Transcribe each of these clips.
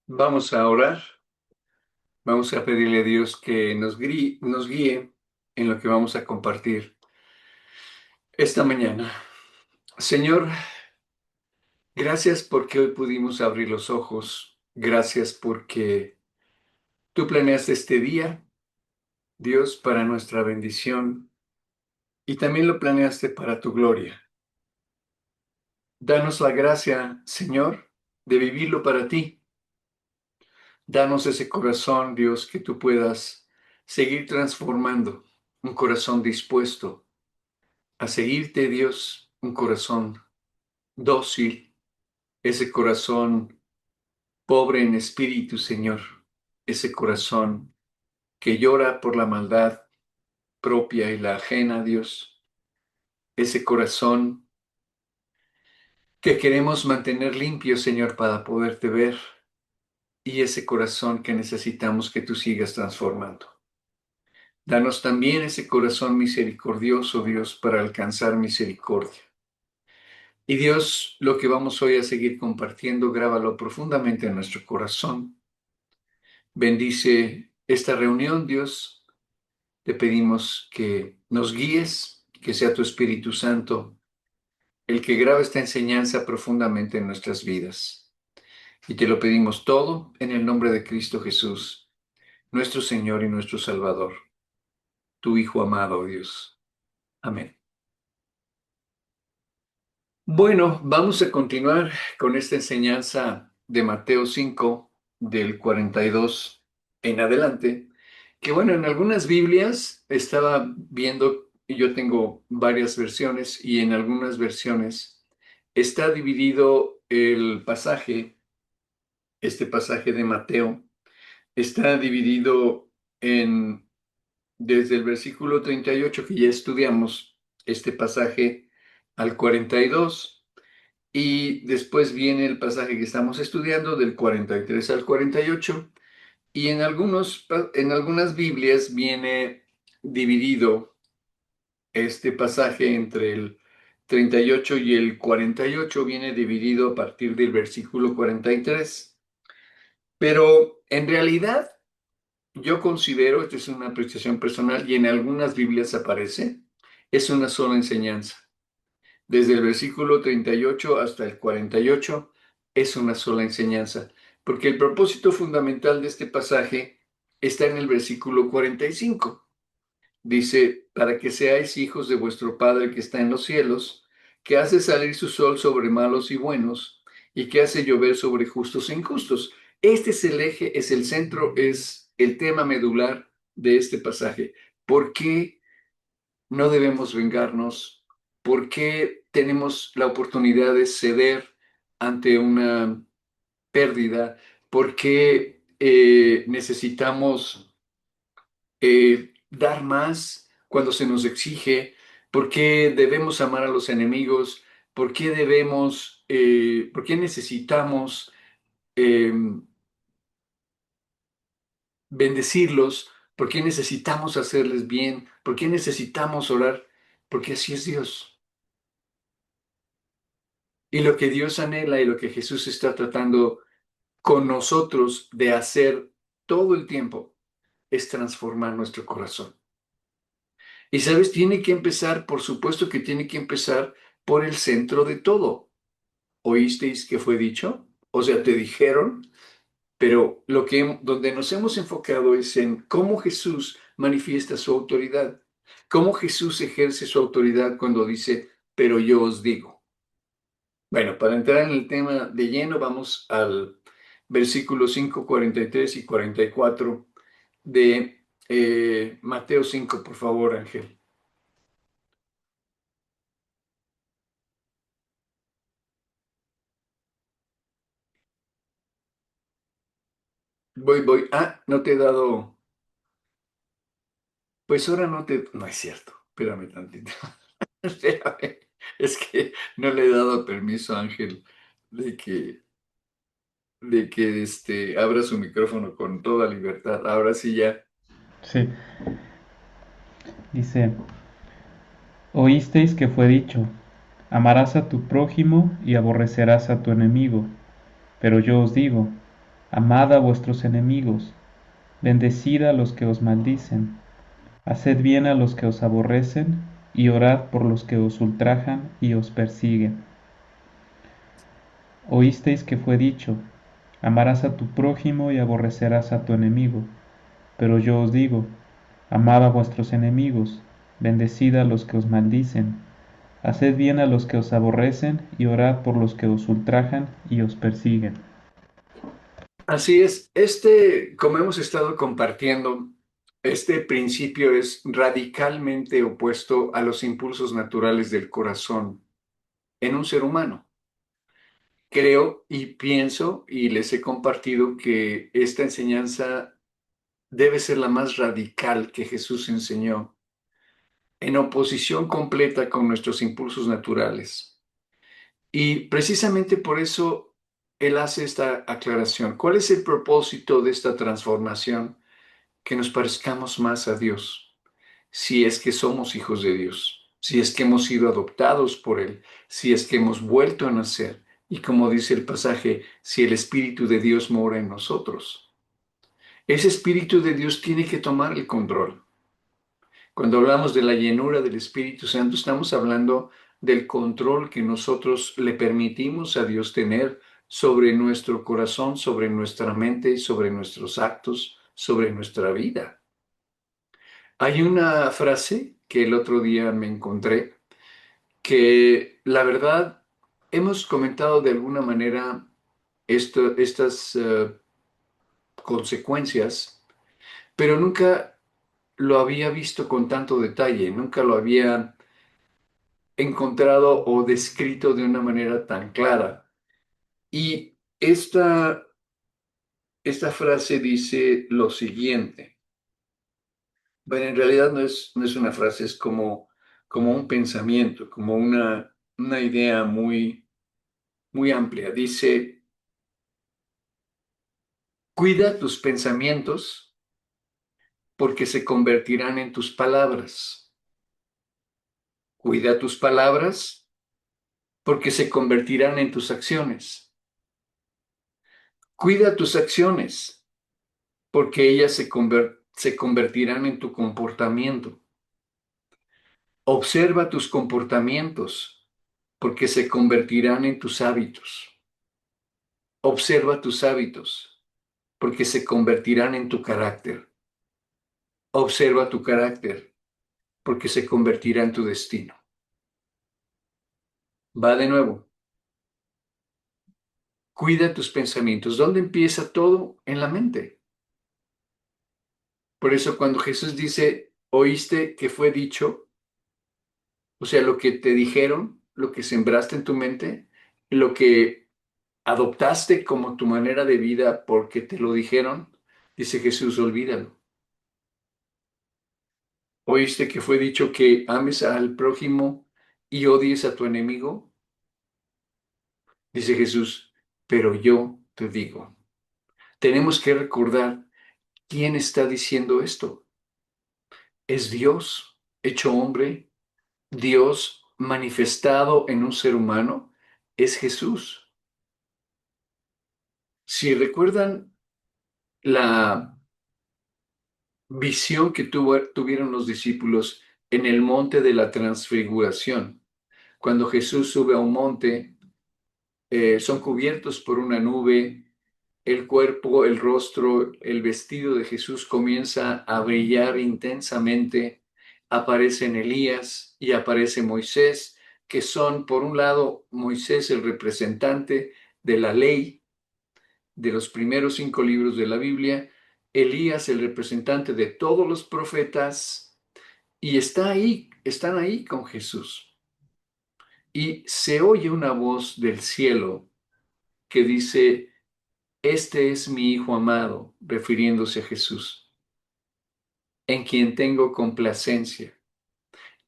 Vamos a orar, vamos a pedirle a Dios que nos guíe en lo que vamos a compartir esta mañana. Señor, gracias porque hoy pudimos abrir los ojos. Gracias porque tú planeaste este día, Dios, para nuestra bendición y también lo planeaste para tu gloria. Danos la gracia, Señor, de vivirlo para ti. Danos ese corazón, Dios, que tú puedas seguir transformando, un corazón dispuesto a seguirte, Dios, un corazón dócil, ese corazón pobre en espíritu, Señor, ese corazón que llora por la maldad propia y la ajena, Dios, ese corazón que queremos mantener limpio, Señor, para poderte ver, y ese corazón que necesitamos que tú sigas transformando. Danos también ese corazón misericordioso, Dios, para alcanzar misericordia. Y Dios, lo que vamos hoy a seguir compartiendo, grábalo profundamente en nuestro corazón. Bendice esta reunión, Dios. Te pedimos que nos guíes, que sea tu Espíritu Santo el que grabe esta enseñanza profundamente en nuestras vidas. Y te lo pedimos todo en el nombre de Cristo Jesús, nuestro Señor y nuestro Salvador, tu Hijo amado, Dios. Amén. Bueno, vamos a continuar con esta enseñanza de Mateo 5, del 42 en adelante, que bueno, en algunas Biblias estaba viendo, y yo tengo varias versiones, y en algunas versiones está dividido el pasaje, este pasaje de Mateo, está dividido en, desde el versículo 38 que ya estudiamos, este pasaje, al 42. Y después viene el pasaje que estamos estudiando del 43 al 48. Y en algunas Biblias viene dividido este pasaje entre el 38 y el 48, viene dividido a partir del versículo 43. Pero en realidad yo considero, esta es una apreciación personal y en algunas Biblias aparece, es una sola enseñanza. Desde el versículo 38 hasta el 48 es una sola enseñanza, porque el propósito fundamental de este pasaje está en el versículo 45. Dice, para que seáis hijos de vuestro Padre que está en los cielos, que hace salir su sol sobre malos y buenos, y que hace llover sobre justos e injustos. Este es el eje, es el centro, es el tema medular de este pasaje. ¿Por qué no debemos vengarnos? ¿Por qué tenemos la oportunidad de ceder ante una pérdida? ¿Por qué necesitamos dar más cuando se nos exige? ¿Por qué debemos amar a los enemigos? ¿Por qué necesitamos eh, bendecirlos? ¿Por qué necesitamos hacerles bien? ¿Por qué necesitamos orar? Porque así es Dios. Y lo que Dios anhela y lo que Jesús está tratando con nosotros de hacer todo el tiempo es transformar nuestro corazón. Y sabes, tiene que empezar, por supuesto que tiene que empezar por el centro de todo. ¿Oísteis que fue dicho? O sea, te dijeron, pero donde nos hemos enfocado es en cómo Jesús manifiesta su autoridad, cómo Jesús ejerce su autoridad cuando dice, pero yo os digo. Bueno, para entrar en el tema de lleno, vamos al versículo 5, 43 y 44 de Mateo 5, por favor, Ángel. Voy, voy. Ah, no te he dado. Pues ahora no te. No es cierto. Espérame tantito. Espérame. Es que no le he dado permiso a Ángel de que abra su micrófono con toda libertad. Ahora sí ya. Sí, dice, oísteis que fue dicho, amarás a tu prójimo y aborrecerás a tu enemigo. Pero yo os digo, Amad a vuestros enemigos, bendecid a los que os maldicen, haced bien a los que os aborrecen, y orad por los que os ultrajan y os persiguen. Oísteis que fue dicho, amarás a tu prójimo y aborrecerás a tu enemigo. Pero yo os digo, amad a vuestros enemigos, bendecid a los que os maldicen, haced bien a los que os aborrecen y orad por los que os ultrajan y os persiguen. Así es, como hemos estado compartiendo, este principio es radicalmente opuesto a los impulsos naturales del corazón en un ser humano. Creo y pienso y les he compartido que esta enseñanza debe ser la más radical que Jesús enseñó, en oposición completa con nuestros impulsos naturales. Y precisamente por eso Él hace esta aclaración. ¿Cuál es el propósito de esta transformación? Que nos parezcamos más a Dios, si es que somos hijos de Dios, si es que hemos sido adoptados por Él, si es que hemos vuelto a nacer. Y como dice el pasaje, si el Espíritu de Dios mora en nosotros. Ese Espíritu de Dios tiene que tomar el control. Cuando hablamos de la llenura del Espíritu Santo, estamos hablando del control que nosotros le permitimos a Dios tener sobre nuestro corazón, sobre nuestra mente, sobre nuestros actos, sobre nuestra vida. Hay una frase que el otro día me encontré que la verdad hemos comentado de alguna manera estas consecuencias, pero nunca lo había visto con tanto detalle, nunca lo había encontrado o descrito de una manera tan clara. Y esta frase dice lo siguiente. Bueno, en realidad no es una frase, es como un pensamiento, como una idea muy amplia. Dice, cuida tus pensamientos porque se convertirán en tus palabras. Cuida tus palabras porque se convertirán en tus acciones. Cuida tus acciones porque ellas se convertirán en tu comportamiento. Observa tus comportamientos porque se convertirán en tus hábitos. Observa tus hábitos porque se convertirán en tu carácter. Observa tu carácter porque se convertirá en tu destino. Va de nuevo. Cuida tus pensamientos. ¿Dónde empieza todo? En la mente. Por eso cuando Jesús dice, oíste que fue dicho, o sea, lo que te dijeron, lo que sembraste en tu mente, lo que adoptaste como tu manera de vida porque te lo dijeron, dice Jesús, olvídalo. Oíste que fue dicho que ames al prójimo y odies a tu enemigo, dice Jesús, pero yo te digo, tenemos que recordar quién está diciendo esto. Es Dios hecho hombre, Dios manifestado en un ser humano, es Jesús. Si recuerdan la visión que tuvieron los discípulos en el monte de la transfiguración, cuando Jesús sube a un monte, son cubiertos por una nube, el cuerpo, el rostro, el vestido de Jesús comienza a brillar intensamente. Aparecen Elías y aparece Moisés, que son, por un lado, Moisés el representante de la ley, de los primeros 5 libros de la Biblia, Elías el representante de todos los profetas, y están ahí con Jesús. Y se oye una voz del cielo que dice, este es mi Hijo amado, refiriéndose a Jesús, en quien tengo complacencia.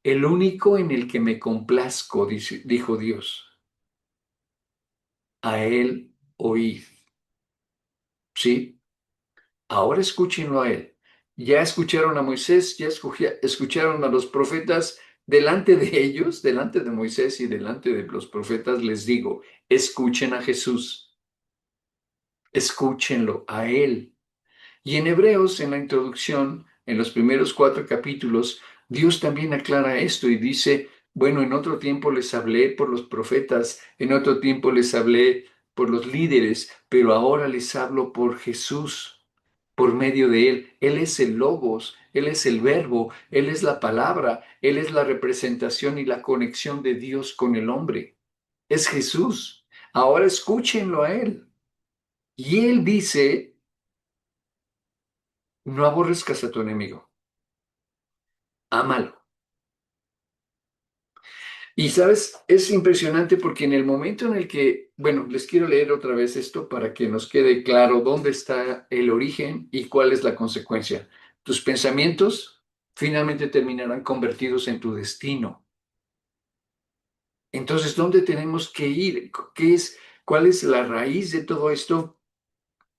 El único en el que me complazco, dijo Dios. A él oíd. ¿Sí? Ahora escúchenlo a él. Ya escucharon a Moisés, ya escucharon a los profetas. Delante de ellos, delante de Moisés y delante de los profetas, les digo, escuchen a Jesús. escúchenlo a Él. Y en Hebreos, en la introducción, en los primeros 4 capítulos, Dios también aclara esto y dice, bueno, en otro tiempo les hablé por los profetas, en otro tiempo les hablé por los líderes, pero ahora les hablo por Jesús, por medio de Él. Él es el Logos, Él es el Verbo, Él es la palabra, Él es la representación y la conexión de Dios con el hombre. Es Jesús. Ahora escúchenlo a Él. Y Él dice, no aborrezcas a tu enemigo, ámalo. Y sabes, es impresionante porque en el momento en el que, bueno, les quiero leer otra vez esto para que nos quede claro dónde está el origen y cuál es la consecuencia. Tus pensamientos finalmente terminarán convertidos en tu destino. Entonces, ¿dónde tenemos que ir? ¿Cuál es la raíz de todo esto?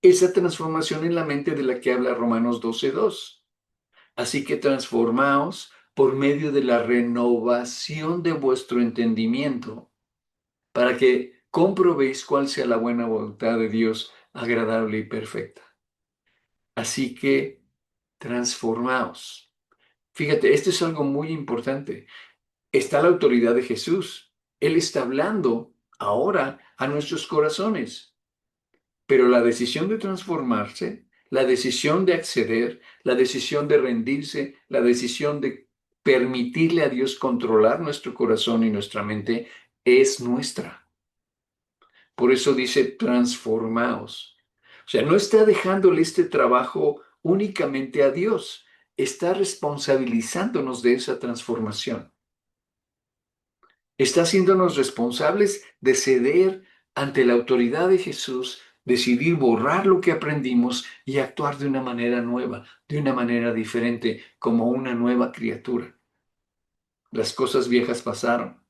Esa transformación en la mente de la que habla Romanos 12:2. Así que transformaos por medio de la renovación de vuestro entendimiento para que comprobéis cuál sea la buena voluntad de Dios, agradable y perfecta. Así que transformaos. Fíjate, esto es algo muy importante. Está la autoridad de Jesús. Él está hablando ahora a nuestros corazones, pero la decisión de transformarse, la decisión de acceder, la decisión de rendirse, la decisión de permitirle a Dios controlar nuestro corazón y nuestra mente es nuestra. Por eso dice transformaos. O sea, no está dejándole este trabajo únicamente a Dios, está responsabilizándonos de esa transformación. Está haciéndonos responsables de ceder ante la autoridad de Jesús, decidir borrar lo que aprendimos y actuar de una manera nueva, de una manera diferente, como una nueva criatura. Las cosas viejas pasaron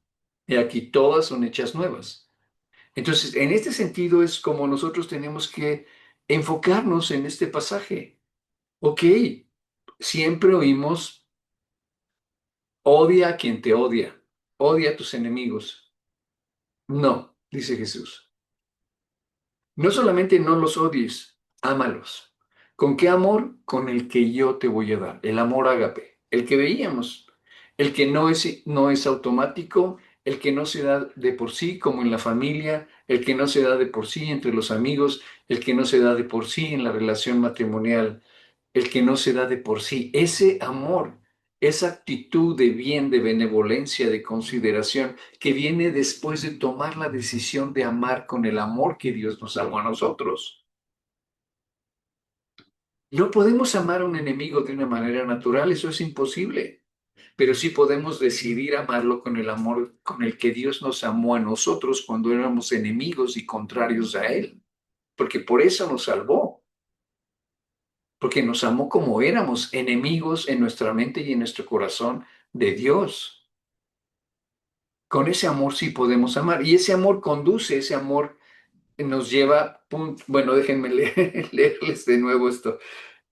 y aquí todas son hechas nuevas. Entonces, en este sentido es como nosotros tenemos que enfocarnos en este pasaje. Ok, siempre oímos, odia a quien te odia, odia a tus enemigos. No, dice Jesús. No solamente no los odies, ámalos. ¿Con qué amor? Con el que yo te voy a dar, el amor ágape, el que veíamos, el que no es automático, el que no se da de por sí como en la familia, el que no se da de por sí entre los amigos, el que no se da de por sí en la relación matrimonial, el que no se da de por sí. Ese amor, esa actitud de bien, de benevolencia, de consideración, que viene después de tomar la decisión de amar con el amor que Dios nos amó a nosotros. No podemos amar a un enemigo de una manera natural, eso es imposible, pero sí podemos decidir amarlo con el amor con el que Dios nos amó a nosotros cuando éramos enemigos y contrarios a Él, porque por eso nos salvó, porque nos amó como éramos enemigos en nuestra mente y en nuestro corazón de Dios. Con ese amor sí podemos amar y ese amor conduce, ese amor nos lleva, bueno, déjenme leerles de nuevo esto,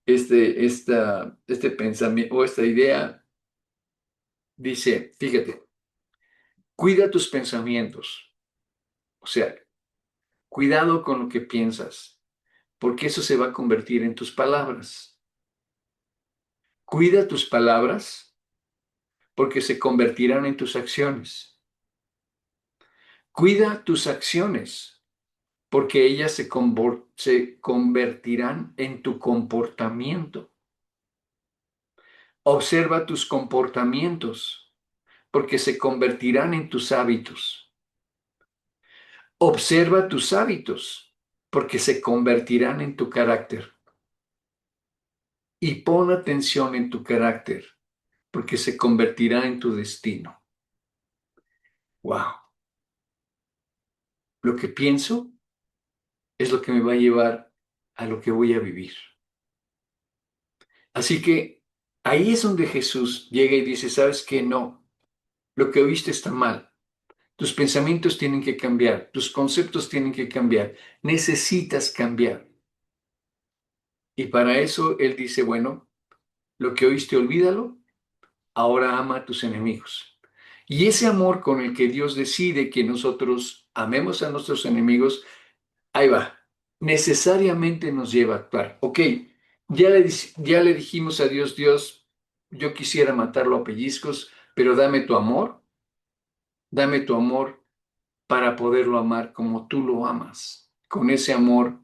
este pensamiento o esta idea. Dice, fíjate, cuida tus pensamientos, o sea, cuidado con lo que piensas, porque eso se va a convertir en tus palabras. Cuida tus palabras, porque se convertirán en tus acciones. Cuida tus acciones, porque ellas se convertirán en tu comportamiento. Observa tus comportamientos, porque se convertirán en tus hábitos. Observa tus hábitos, porque se convertirán en tu carácter. Y pon atención en tu carácter, porque se convertirá en tu destino. Wow. Lo que pienso es lo que me va a llevar a lo que voy a vivir. Así que ahí es donde Jesús llega y dice, ¿sabes qué? No, lo que oíste está mal. Tus pensamientos tienen que cambiar, tus conceptos tienen que cambiar. Necesitas cambiar. Y para eso Él dice, bueno, lo que oíste, olvídalo, ahora ama a tus enemigos. Y ese amor con el que Dios decide que nosotros amemos a nuestros enemigos, ahí va. necesariamente nos lleva a actuar. Ok, ya le dijimos a Dios, Dios, yo quisiera matarlo a pellizcos, pero dame tu amor para poderlo amar como tú lo amas, con ese amor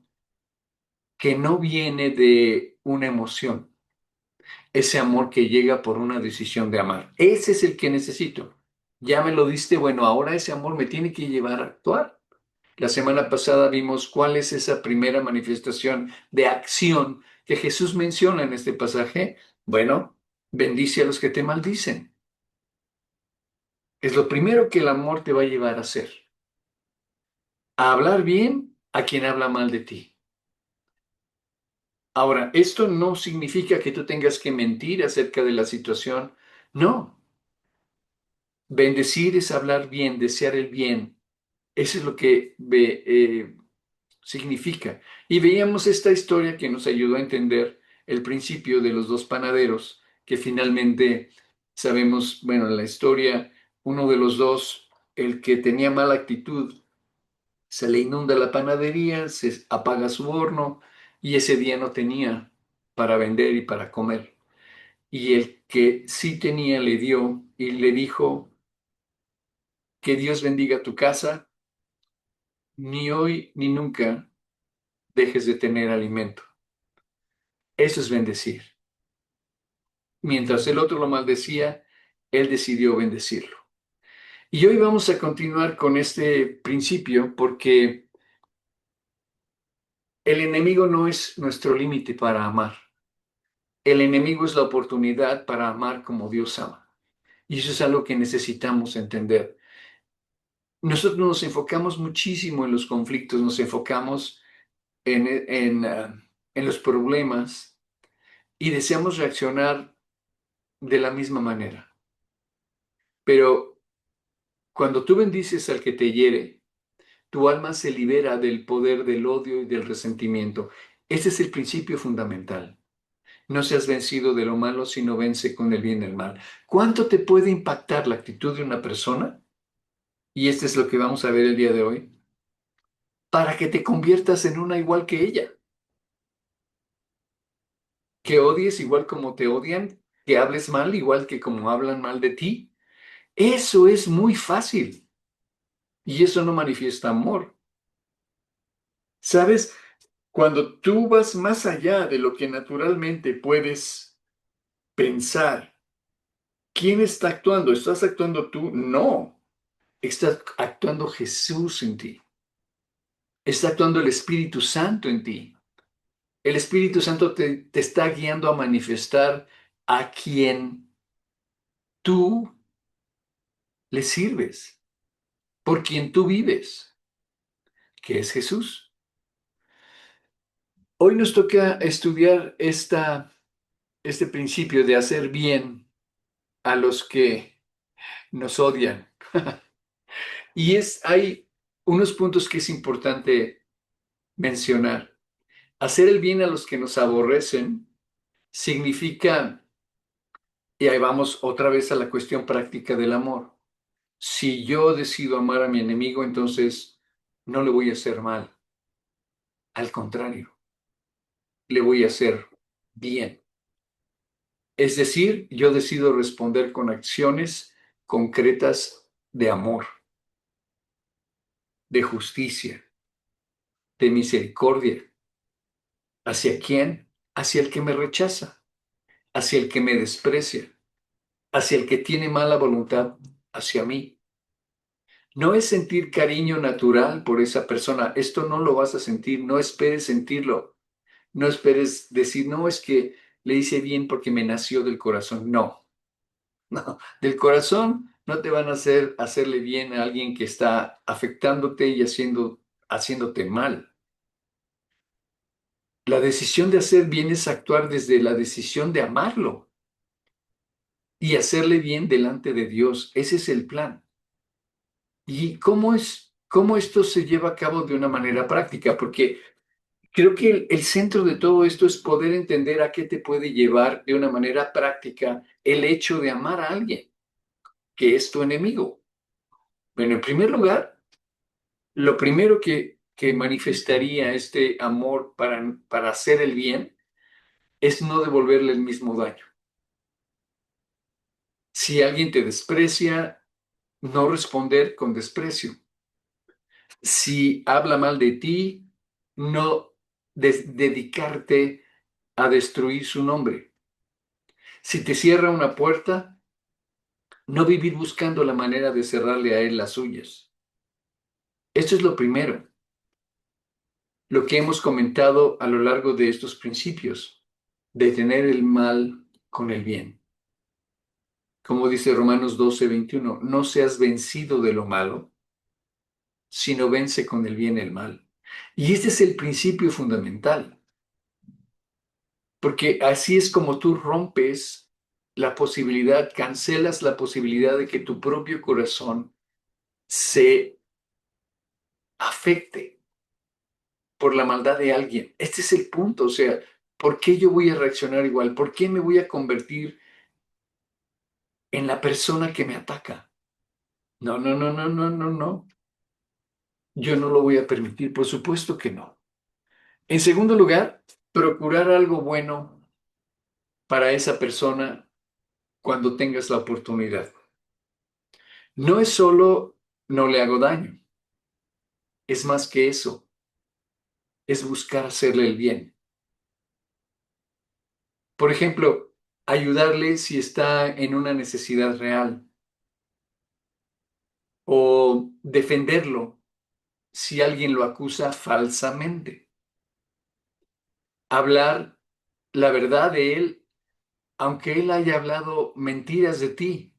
que no viene de una emoción, ese amor que llega por una decisión de amar. Ese es el que necesito. Ya me lo diste, bueno, ahora ese amor me tiene que llevar a actuar. La semana pasada vimos cuál es esa primera manifestación de acción que Jesús menciona en este pasaje. Bueno, bendice a los que te maldicen. Es lo primero que el amor te va a llevar a hacer. A hablar bien a quien habla mal de ti. Ahora, esto no significa que tú tengas que mentir acerca de la situación. No, bendecir es hablar bien, desear el bien. Eso es lo que significa. Y veíamos esta historia que nos ayudó a entender el principio de los dos panaderos, que finalmente sabemos, bueno, en la historia, uno de los dos, el que tenía mala actitud, se le inunda la panadería, se apaga su horno y ese día no tenía para vender y para comer. Y el que sí tenía le dio y le dijo, que Dios bendiga tu casa, ni hoy ni nunca dejes de tener alimento. Eso es bendecir. Mientras el otro lo maldecía, él decidió bendecirlo. Y hoy vamos a continuar con este principio porque el enemigo no es nuestro límite para amar. El enemigo es la oportunidad para amar como Dios ama. Y eso es algo que necesitamos entender. Nosotros nos enfocamos muchísimo en los conflictos, nos enfocamos en los problemas y deseamos reaccionar de la misma manera. Pero cuando tú bendices al que te hiere, tu alma se libera del poder del odio y del resentimiento. Ese es el principio fundamental. No seas vencido de lo malo, sino vence con el bien el mal. ¿Cuánto te puede impactar la actitud de una persona? Y este es lo que vamos a ver el día de hoy, para que te conviertas en una igual que ella, que odies igual como te odian, que hables mal igual que como hablan mal de ti. Eso es muy fácil y eso no manifiesta amor. ¿Sabes? Cuando tú vas más allá de lo que naturalmente puedes pensar, ¿quién está actuando? ¿Estás actuando tú? No. Está actuando Jesús en ti. Está actuando el Espíritu Santo en ti. El Espíritu Santo te está guiando a manifestar a quien tú le sirves, por quien tú vives, que es Jesús. Hoy nos toca estudiar este principio de hacer bien a los que nos odian. Hay unos puntos que es importante mencionar. Hacer el bien a los que nos aborrecen significa, y ahí vamos otra vez a la cuestión práctica del amor. Si yo decido amar a mi enemigo, entonces no le voy a hacer mal. Al contrario, le voy a hacer bien. Es decir, yo decido responder con acciones concretas de amor, de justicia, de misericordia. ¿Hacia quién? Hacia el que me rechaza, hacia el que me desprecia, hacia el que tiene mala voluntad hacia mí. No es sentir cariño natural por esa persona. Esto no lo vas a sentir. No esperes sentirlo. No esperes decir, no, es que le hice bien porque me nació del corazón. No, no. Del corazón no te van a hacerle bien a alguien que está afectándote y haciéndote mal. La decisión de hacer bien es actuar desde la decisión de amarlo y hacerle bien delante de Dios. Ese es el plan. ¿Y cómo esto se lleva a cabo de una manera práctica? Porque creo que el centro de todo esto es poder entender a qué te puede llevar de una manera práctica el hecho de amar a alguien que es tu enemigo. Bueno, en primer lugar, lo primero que que manifestaría este amor para hacer el bien es no devolverle el mismo daño. Si alguien te desprecia, no responder con desprecio. Si habla mal de ti, no dedicarte a destruir su nombre. Si te cierra una puerta, no vivir buscando la manera de cerrarle a él las suyas. Esto es lo primero, lo que hemos comentado a lo largo de estos principios, detener el mal con el bien. Como dice Romanos 12:21, no seas vencido de lo malo, sino vence con el bien el mal. Y este es el principio fundamental, porque así es como tú rompes la posibilidad, cancelas la posibilidad de que tu propio corazón se afecte por la maldad de alguien. Este es el punto, o sea, ¿por qué yo voy a reaccionar igual? ¿Por qué me voy a convertir en la persona que me ataca? No, no, no, no, no, no, no. Yo no lo voy a permitir, por supuesto que no. En segundo lugar, procurar algo bueno para esa persona cuando tengas la oportunidad. No es solo no le hago daño, es más que eso, es buscar hacerle el bien. Por ejemplo, ayudarle si está en una necesidad real o defenderlo si alguien lo acusa falsamente. Hablar la verdad de él, aunque él haya hablado mentiras de ti.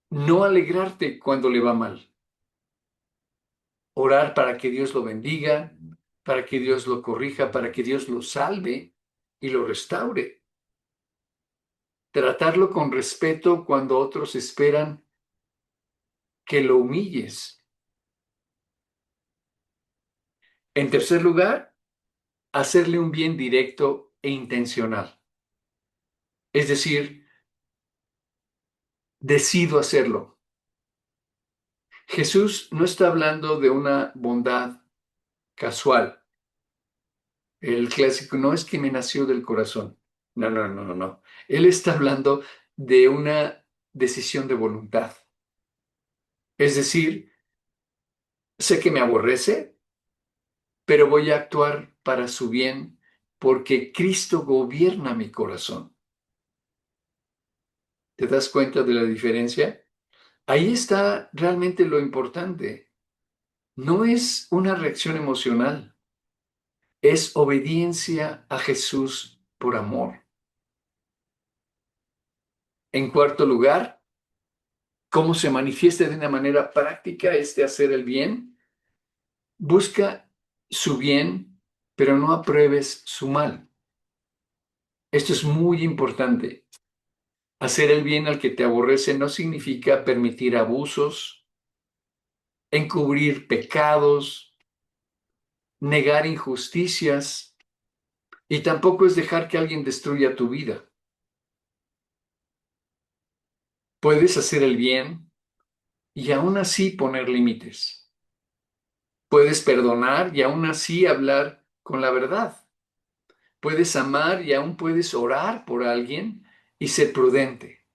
No alegrarte cuando le va mal. Orar para que Dios lo bendiga, para que Dios lo corrija, para que Dios lo salve y lo restaure. Tratarlo con respeto cuando otros esperan que lo humilles. En tercer lugar, hacerle un bien directo e intencional. Es decir, decido hacerlo. Jesús no está hablando de una bondad casual. El clásico no es que me nació del corazón. No, no, no, no, no. Él está hablando de una decisión de voluntad. Es decir, sé que me aborrece, pero voy a actuar para su bien porque Cristo gobierna mi corazón. ¿Te das cuenta de la diferencia? Ahí está realmente lo importante. No es una reacción emocional, es obediencia a Jesús por amor. En cuarto lugar, ¿cómo se manifiesta de una manera práctica este hacer el bien? Busca su bien, pero no apruebes su mal. Esto es muy importante. Hacer el bien al que te aborrece no significa permitir abusos, encubrir pecados, negar injusticias y tampoco es dejar que alguien destruya tu vida. Puedes hacer el bien y aún así poner límites. Puedes perdonar y aún así hablar con la verdad. Puedes amar y aún puedes orar por alguien y ser prudente.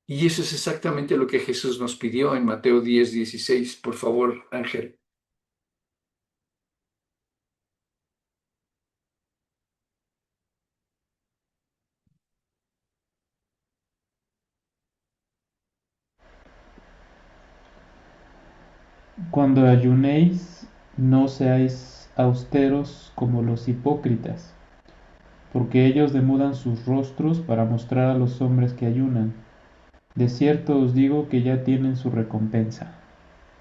Y eso es exactamente lo que Jesús nos pidió en Mateo 10:16. Por favor, Ángel. Cuando ayunéis, no seáis austeros como los hipócritas, porque ellos demudan sus rostros para mostrar a los hombres que ayunan. De cierto os digo que ya tienen su recompensa.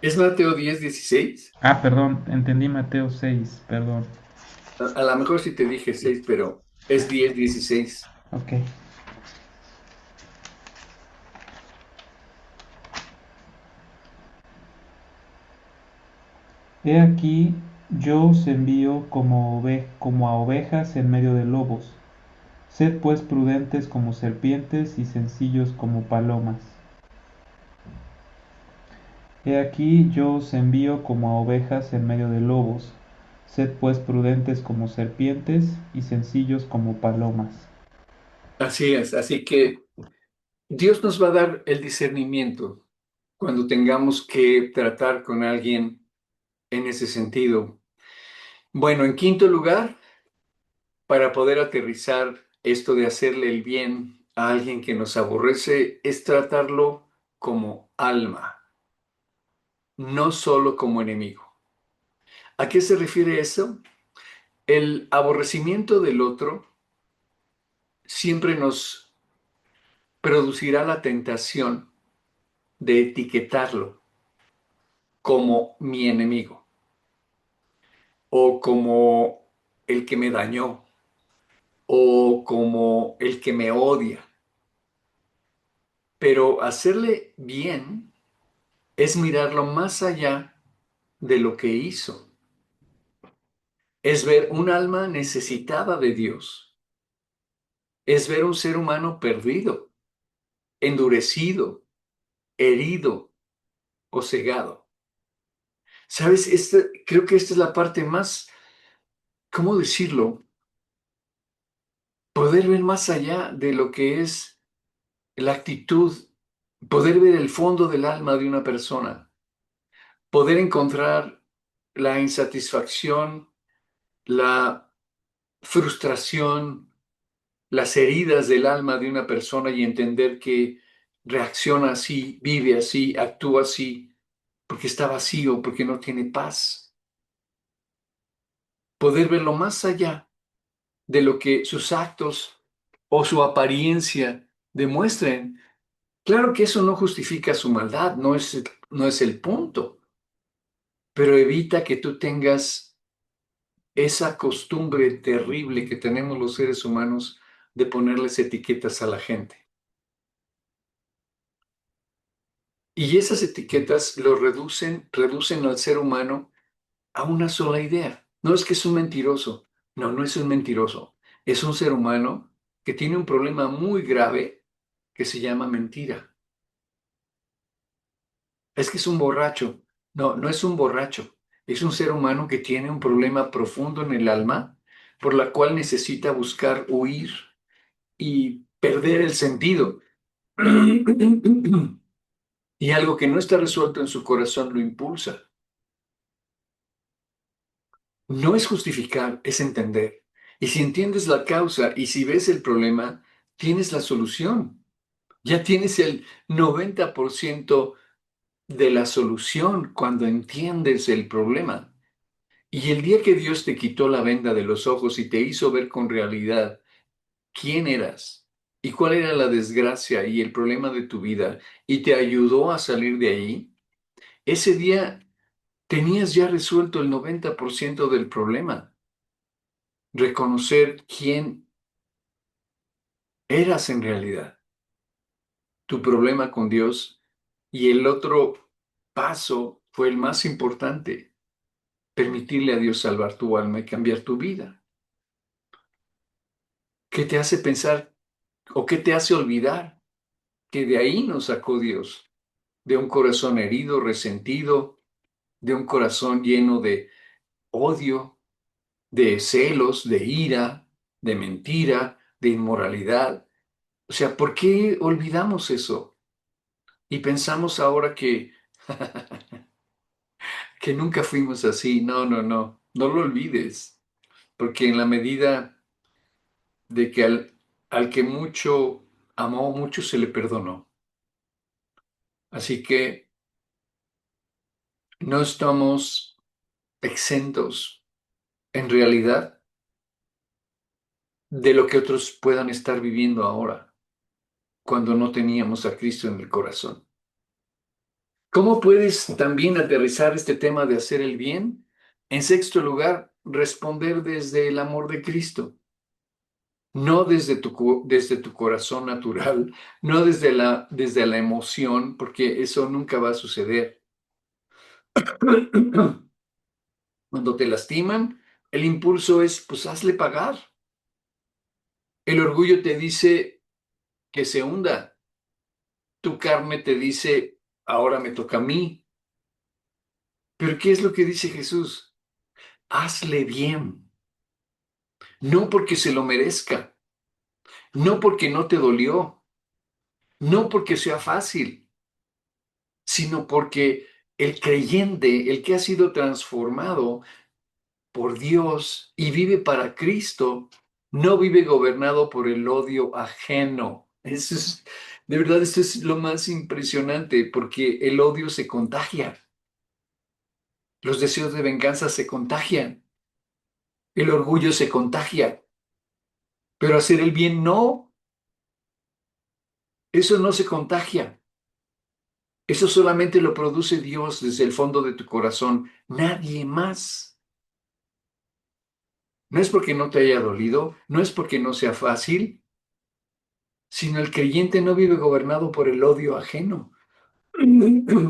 ¿Es Mateo 10:16? Ah, perdón, entendí Mateo 6, perdón. A lo mejor sí te dije 6, pero es 10:16. Ok. He aquí, yo os envío como a ovejas en medio de lobos. Sed pues prudentes como serpientes y sencillos como palomas. He aquí yo os envío como a ovejas en medio de lobos. Sed pues prudentes como serpientes y sencillos como palomas. Así es, así que Dios nos va a dar el discernimiento cuando tengamos que tratar con alguien en ese sentido. Bueno, en quinto lugar, para poder aterrizar esto de hacerle el bien a alguien que nos aborrece, es tratarlo como alma, no solo como enemigo. ¿A qué se refiere eso? El aborrecimiento del otro siempre nos producirá la tentación de etiquetarlo como mi enemigo o como el que me dañó o como el que me odia. Pero hacerle bien es mirarlo más allá de lo que hizo. Es ver un alma necesitada de Dios. Es ver un ser humano perdido, endurecido, herido o cegado. ¿Sabes? Creo que esta es la parte más, ¿cómo decirlo? Poder ver más allá de lo que es la actitud, poder ver el fondo del alma de una persona, poder encontrar la insatisfacción, la frustración, las heridas del alma de una persona y entender que reacciona así, vive así, actúa así, porque está vacío, porque no tiene paz. Poder verlo más allá de lo que sus actos o su apariencia demuestren. Claro que eso no justifica su maldad, no es el punto, pero evita que tú tengas esa costumbre terrible que tenemos los seres humanos de ponerles etiquetas a la gente. Y esas etiquetas lo reducen al ser humano a una sola idea. No es que es un mentiroso, no, no es un mentiroso, es un ser humano que tiene un problema muy grave que se llama mentira. Es que es un borracho. No, no es un borracho. Es un ser humano que tiene un problema profundo en el alma por la cual necesita buscar huir y perder el sentido. Y algo que no está resuelto en su corazón lo impulsa. No es justificar, es entender. Y si entiendes la causa y si ves el problema, tienes la solución. Ya tienes el 90% de la solución cuando entiendes el problema. Y el día que Dios te quitó la venda de los ojos y te hizo ver con realidad quién eras y cuál era la desgracia y el problema de tu vida y te ayudó a salir de ahí, ese día tenías ya resuelto el 90% del problema. Reconocer quién eras en realidad, tu problema con Dios, y el otro paso fue el más importante, permitirle a Dios salvar tu alma y cambiar tu vida. ¿Qué te hace pensar o qué te hace olvidar que de ahí nos sacó Dios? De un corazón herido, resentido, de un corazón lleno de odio, de celos, de ira, de mentira, de inmoralidad. O sea, ¿por qué olvidamos eso? Y pensamos ahora que nunca fuimos así. No, no, no, no lo olvides, porque en la medida de que al que mucho amó, mucho se le perdonó. Así que no estamos exentos en realidad de lo que otros puedan estar viviendo ahora, cuando no teníamos a Cristo en el corazón. ¿Cómo puedes también aterrizar este tema de hacer el bien? En sexto lugar, responder desde el amor de Cristo. No desde tu corazón natural, no desde la emoción, porque eso nunca va a suceder. Cuando te lastiman, el impulso es, pues hazle pagar. El orgullo te dice que se hunda. Tu carne te dice, ahora me toca a mí. Pero ¿qué es lo que dice Jesús? Hazle bien, no porque se lo merezca, no porque no te dolió, no porque sea fácil, sino porque el creyente, el que ha sido transformado por Dios y vive para Cristo, no vive gobernado por el odio ajeno. Eso es, de verdad, esto es lo más impresionante, porque el odio se contagia, los deseos de venganza se contagian, el orgullo se contagia, pero hacer el bien no, eso no se contagia. Eso solamente lo produce Dios desde el fondo de tu corazón, nadie más. No es porque no te haya dolido, no es porque no sea fácil, sino el creyente no vive gobernado por el odio ajeno,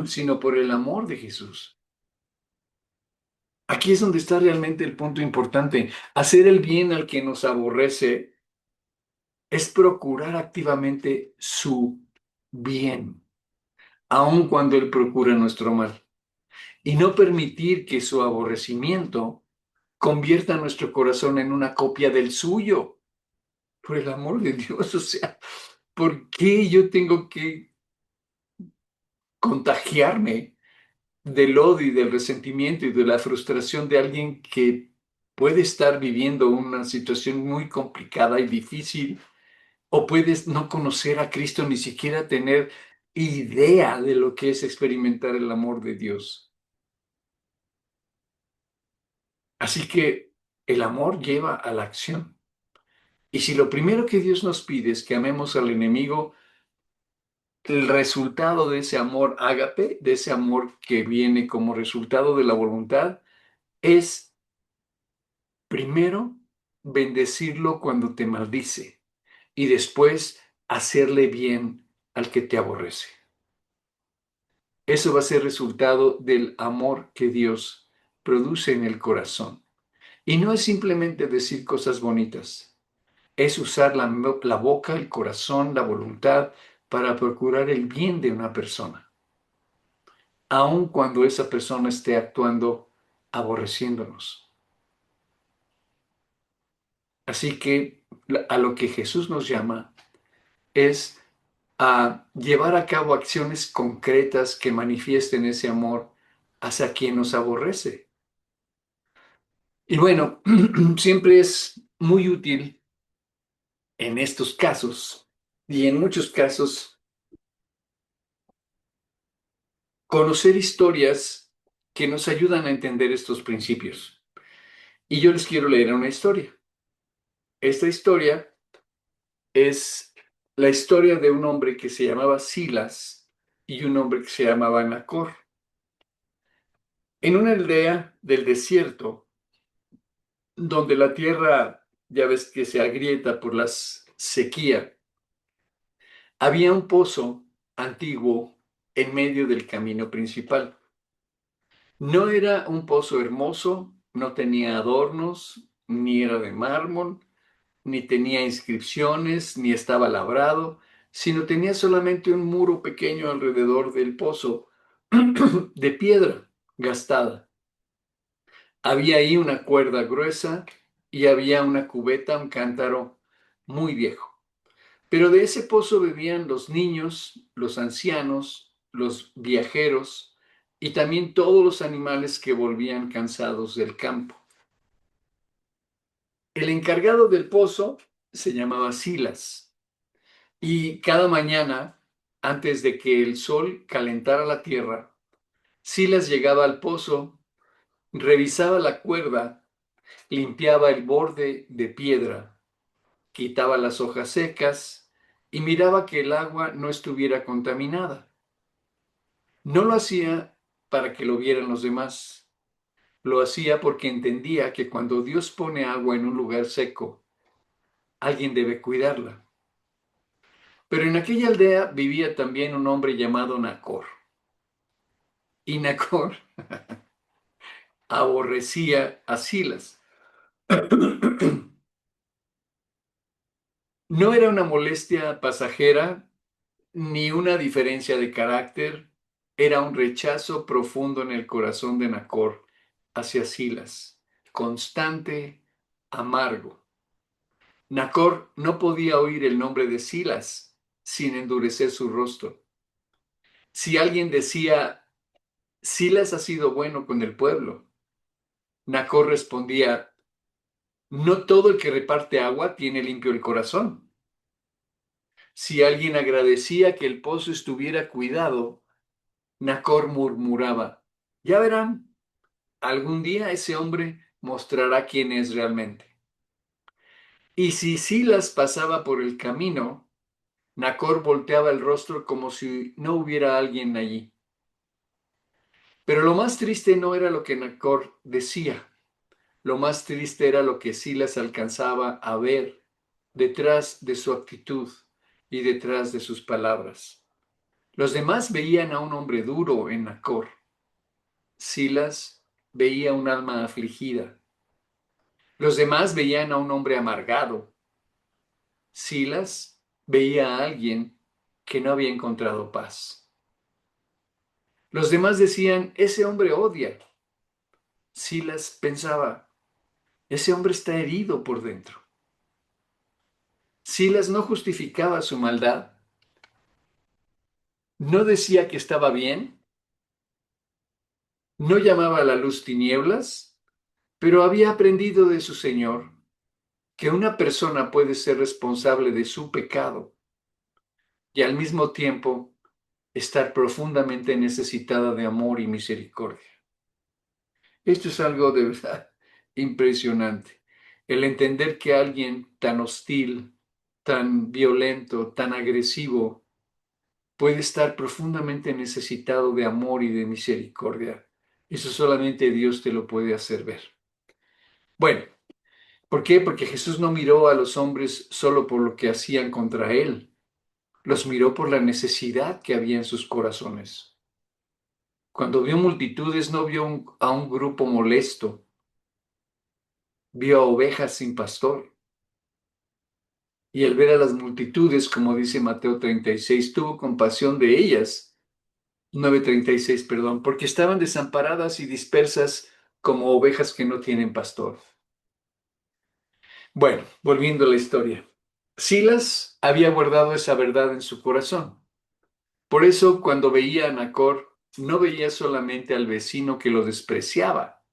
sino por el amor de Jesús. Aquí es donde está realmente el punto importante. Hacer el bien al que nos aborrece es procurar activamente su bien, aun cuando Él procura nuestro mal, y no permitir que su aborrecimiento convierta nuestro corazón en una copia del suyo. Por el amor de Dios, o sea, ¿por qué yo tengo que contagiarme del odio y del resentimiento y de la frustración de alguien que puede estar viviendo una situación muy complicada y difícil, o puedes no conocer a Cristo, ni siquiera tener idea de lo que es experimentar el amor de Dios? Así que el amor lleva a la acción. Y si lo primero que Dios nos pide es que amemos al enemigo, el resultado de ese amor ágape, de ese amor que viene como resultado de la voluntad, es primero bendecirlo cuando te maldice y después hacerle bien al que te aborrece. Eso va a ser resultado del amor que Dios produce en el corazón. Y no es simplemente decir cosas bonitas, es usar la boca, el corazón, la voluntad para procurar el bien de una persona, aun cuando esa persona esté actuando aborreciéndonos. Así que a lo que Jesús nos llama es a llevar a cabo acciones concretas que manifiesten ese amor hacia quien nos aborrece. Y bueno, siempre es muy útil en estos casos y en muchos casos conocer historias que nos ayudan a entender estos principios. Y yo les quiero leer una historia. Esta historia es la historia de un hombre que se llamaba Silas y un hombre que se llamaba Nacor. En una aldea del desierto, donde la tierra, ya ves que se agrieta por la sequía, había un pozo antiguo en medio del camino principal. No era un pozo hermoso, no tenía adornos, ni era de mármol, ni tenía inscripciones, ni estaba labrado, sino tenía solamente un muro pequeño alrededor del pozo de piedra gastada. Había ahí una cuerda gruesa y había una cubeta, un cántaro muy viejo. Pero de ese pozo bebían los niños, los ancianos, los viajeros y también todos los animales que volvían cansados del campo. El encargado del pozo se llamaba Silas y cada mañana, antes de que el sol calentara la tierra, Silas llegaba al pozo, revisaba la cuerda, limpiaba el borde de piedra, quitaba las hojas secas y miraba que el agua no estuviera contaminada. No lo hacía para que lo vieran los demás, lo hacía porque entendía que cuando Dios pone agua en un lugar seco, alguien debe cuidarla. Pero en aquella aldea vivía también un hombre llamado Nacor. Y Nacor aborrecía a Silas. No era una molestia pasajera ni una diferencia de carácter. era un rechazo profundo en el corazón de Nacor hacia Silas, constante, amargo. Nacor no podía oír el nombre de Silas sin endurecer su rostro. Si alguien decía, Silas ha sido bueno con el pueblo, Nacor respondía, no todo el que reparte agua tiene limpio el corazón. Si alguien agradecía que el pozo estuviera cuidado, Nacor murmuraba, ya verán, algún día ese hombre mostrará quién es realmente. Y si Silas pasaba por el camino, Nacor volteaba el rostro como si no hubiera alguien allí. Pero lo más triste no era lo que Nacor decía, lo más triste era lo que Silas alcanzaba a ver detrás de su actitud y detrás de sus palabras. Los demás veían a un hombre duro en Nacor. Silas veía un alma afligida. Los demás veían a un hombre amargado. Silas veía a alguien que no había encontrado paz. Los demás decían, ese hombre odia. Silas pensaba, ese hombre está herido por dentro. Silas no justificaba su maldad, no decía que estaba bien, no llamaba a la luz tinieblas, pero había aprendido de su Señor que una persona puede ser responsable de su pecado y al mismo tiempo estar profundamente necesitada de amor y misericordia. Esto es algo de verdad impresionante. El entender que alguien tan hostil, tan violento, tan agresivo, puede estar profundamente necesitado de amor y de misericordia. Eso solamente Dios te lo puede hacer ver. Bueno, ¿por qué? Porque Jesús no miró a los hombres solo por lo que hacían contra él, los miró por la necesidad que había en sus corazones. Cuando vio multitudes, no vio a un grupo molesto, vio a ovejas sin pastor. Y al ver a las multitudes, como dice Mateo 36, tuvo compasión de ellas, 9:36, perdón, porque estaban desamparadas y dispersas como ovejas que no tienen pastor. Bueno, volviendo a la historia. Silas había guardado esa verdad en su corazón. Por eso, cuando veía a Nacor, no veía solamente al vecino que lo despreciaba,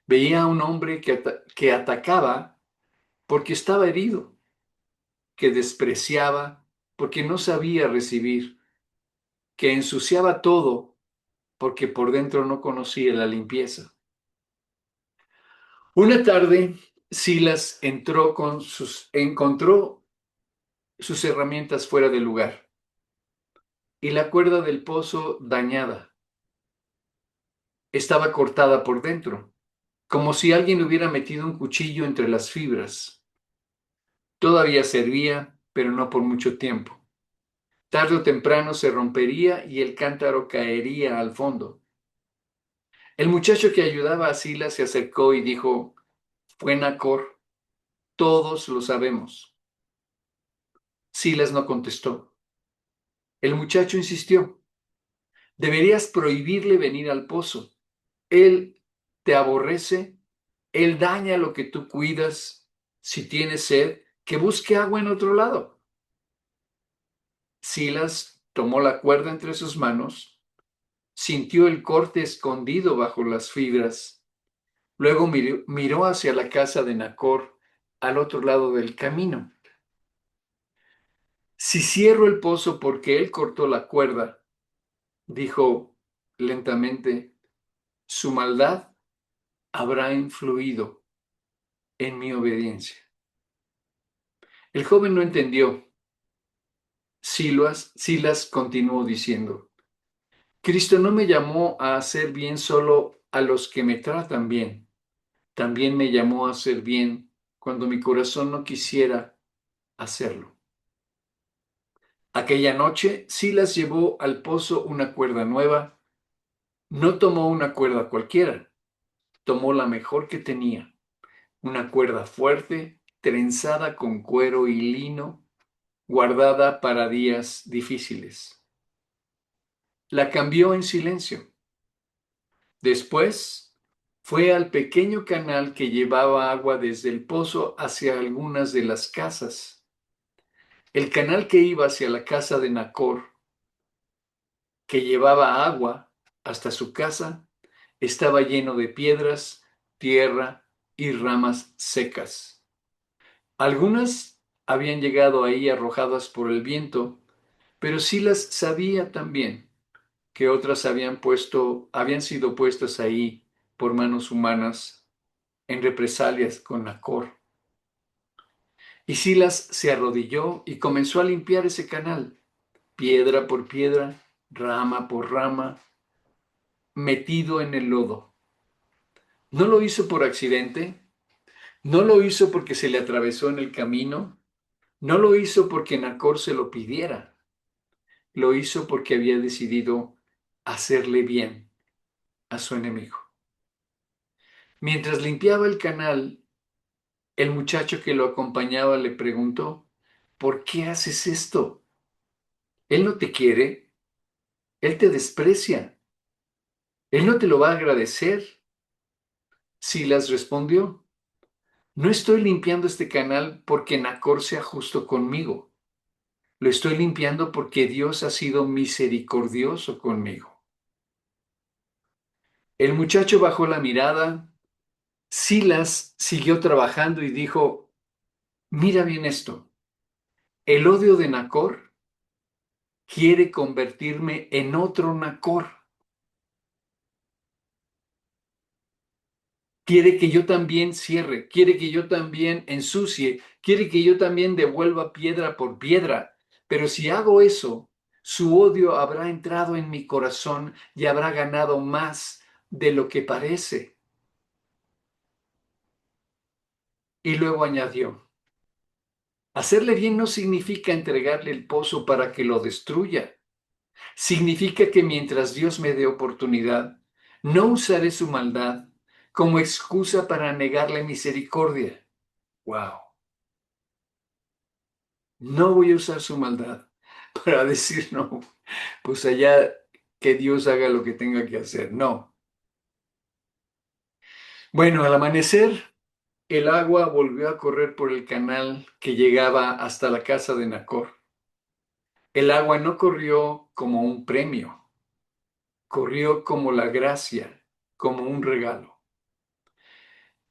veía a un hombre que atacaba porque estaba herido, que despreciaba porque no sabía recibir, que ensuciaba todo porque por dentro no conocía la limpieza. Una tarde, Silas encontró sus herramientas fuera del lugar y la cuerda del pozo dañada. Estaba cortada por dentro, como si alguien hubiera metido un cuchillo entre las fibras. Todavía servía, pero no por mucho tiempo. Tarde o temprano se rompería y el cántaro caería al fondo. El muchacho que ayudaba a Silas se acercó y dijo, fue Nacor, todos lo sabemos. Silas no contestó. El muchacho insistió, deberías prohibirle venir al pozo. Él te aborrece, él daña lo que tú cuidas. Si tiene sed, que busque agua en otro lado. Silas tomó la cuerda entre sus manos, sintió el corte escondido bajo las fibras, luego miró hacia la casa de Nacor al otro lado del camino. Si cierro el pozo porque él cortó la cuerda, dijo lentamente, su maldad habrá influido en mi obediencia. El joven no entendió. Silas continuó diciendo, Cristo no me llamó a hacer bien solo a los que me tratan bien, también me llamó a hacer bien cuando mi corazón no quisiera hacerlo. Aquella noche, Silas llevó al pozo una cuerda nueva. No tomó una cuerda cualquiera, tomó la mejor que tenía, una cuerda fuerte, trenzada con cuero y lino, guardada para días difíciles. La cambió en silencio. Después fue al pequeño canal que llevaba agua desde el pozo hacia algunas de las casas. El canal que iba hacia la casa de Nacor, que llevaba agua hasta su casa, estaba lleno de piedras, tierra y ramas secas. Algunas habían llegado ahí arrojadas por el viento, pero Silas sabía también que otras habían sido puestas ahí por manos humanas en represalias con Nacor. Y Silas se arrodilló y comenzó a limpiar ese canal, piedra por piedra, rama por rama, metido en el lodo. No lo hizo por accidente, no lo hizo porque se le atravesó en el camino, no lo hizo porque Nacor se lo pidiera, lo hizo porque había decidido hacerle bien a su enemigo. Mientras limpiaba el canal, el muchacho que lo acompañaba le preguntó, ¿por qué haces esto? Él no te quiere, él te desprecia, él no te lo va a agradecer. Silas respondió, no estoy limpiando este canal porque Nacor sea justo conmigo, lo estoy limpiando porque Dios ha sido misericordioso conmigo. El muchacho bajó la mirada, Silas siguió trabajando y dijo, mira bien esto, el odio de Nacor quiere convertirme en otro Nacor. Quiere que yo también cierre, quiere que yo también ensucie, quiere que yo también devuelva piedra por piedra. Pero si hago eso, su odio habrá entrado en mi corazón y habrá ganado más de lo que parece. Y luego añadió, hacerle bien no significa entregarle el pozo para que lo destruya. Significa que mientras Dios me dé oportunidad, no usaré su maldad como excusa para negarle misericordia. Wow. No voy a usar su maldad para decir no, pues allá que Dios haga lo que tenga que hacer. No. Bueno, al amanecer, el agua volvió a correr por el canal que llegaba hasta la casa de Nacor. El agua no corrió como un premio, corrió como la gracia, como un regalo.